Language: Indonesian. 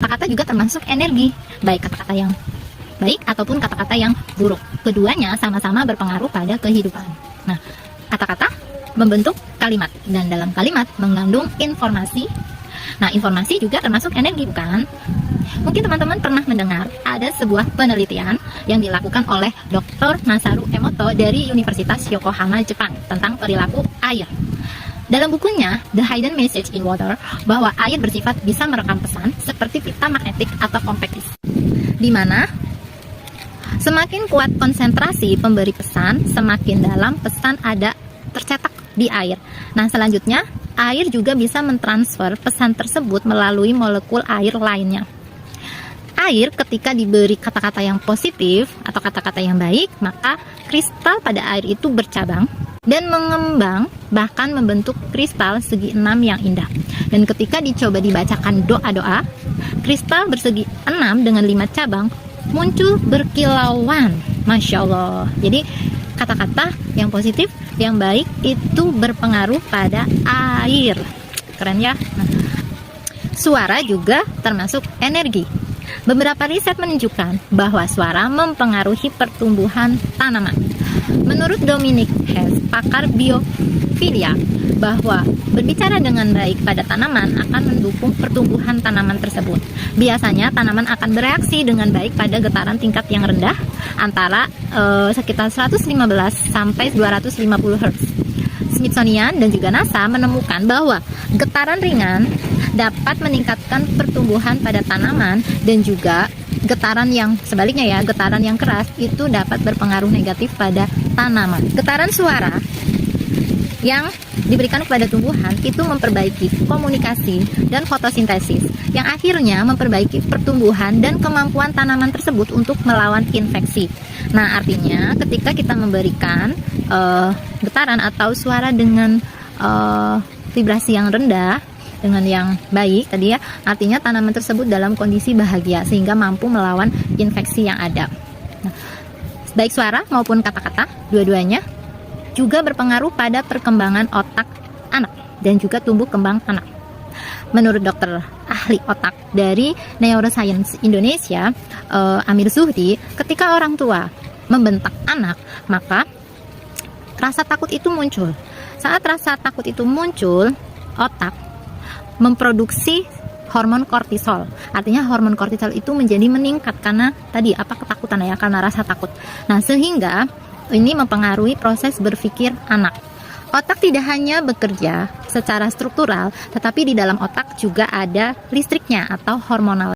kata-kata juga termasuk energi, baik kata-kata yang baik ataupun kata-kata yang buruk. Keduanya sama-sama berpengaruh pada kehidupan. Nah, kata-kata membentuk kalimat, dan dalam kalimat mengandung informasi. Nah, informasi juga termasuk energi, bukan? Mungkin teman-teman pernah mendengar ada sebuah penelitian yang dilakukan oleh Dr. Masaru Emoto dari Universitas Yokohama, Jepang, tentang perilaku air. Dalam bukunya The Hidden Message in Water, bahwa air bersifat bisa merekam pesan seperti pita magnetik atau kompaktis, di mana semakin kuat konsentrasi pemberi pesan, semakin dalam pesan ada tercetak di air. Nah, selanjutnya air juga bisa mentransfer pesan tersebut melalui molekul air lainnya. Air ketika diberi kata-kata yang positif atau kata-kata yang baik, maka kristal pada air itu bercabang dan mengembang, bahkan membentuk kristal segi 6 yang indah. Dan ketika dicoba dibacakan doa-doa, kristal bersegi 6 dengan 5 cabang muncul berkilauan. Masya Allah. Jadi kata-kata yang positif, yang baik itu berpengaruh pada air. Keren ya? Nah, suara juga termasuk energi. Beberapa riset menunjukkan bahwa suara mempengaruhi pertumbuhan tanaman. Menurut Dominic Hess, pakar biofilia, bahwa berbicara dengan baik pada tanaman akan mendukung pertumbuhan tanaman tersebut. Biasanya tanaman akan bereaksi dengan baik pada getaran tingkat yang rendah, antara sekitar 115 sampai 250 Hz. Smithsonian dan juga NASA menemukan bahwa getaran ringan dapat meningkatkan pertumbuhan pada tanaman, dan juga getaran yang sebaliknya ya, getaran yang keras itu dapat berpengaruh negatif pada tanaman. Getaran suara yang diberikan kepada tumbuhan itu memperbaiki komunikasi dan fotosintesis, yang akhirnya memperbaiki pertumbuhan dan kemampuan tanaman tersebut untuk melawan infeksi. Nah, artinya ketika kita memberikan getaran atau suara dengan vibrasi yang rendah, dengan yang baik tadi ya, artinya tanaman tersebut dalam kondisi bahagia sehingga mampu melawan infeksi yang ada. Nah, baik suara maupun kata-kata, dua-duanya juga berpengaruh pada perkembangan otak anak dan juga tumbuh kembang anak. Menurut dokter ahli otak dari Neuroscience Indonesia, Amir Zuhdi, ketika orang tua membentak anak, maka rasa takut itu muncul. Saat rasa takut itu muncul, otak memproduksi hormon kortisol. Artinya hormon kortisol itu menjadi meningkat karena tadi ketakutan ya, karena rasa takut. Nah, sehingga ini mempengaruhi proses berpikir anak. Otak tidak hanya bekerja secara struktural, tetapi di dalam otak juga ada listriknya atau hormonal.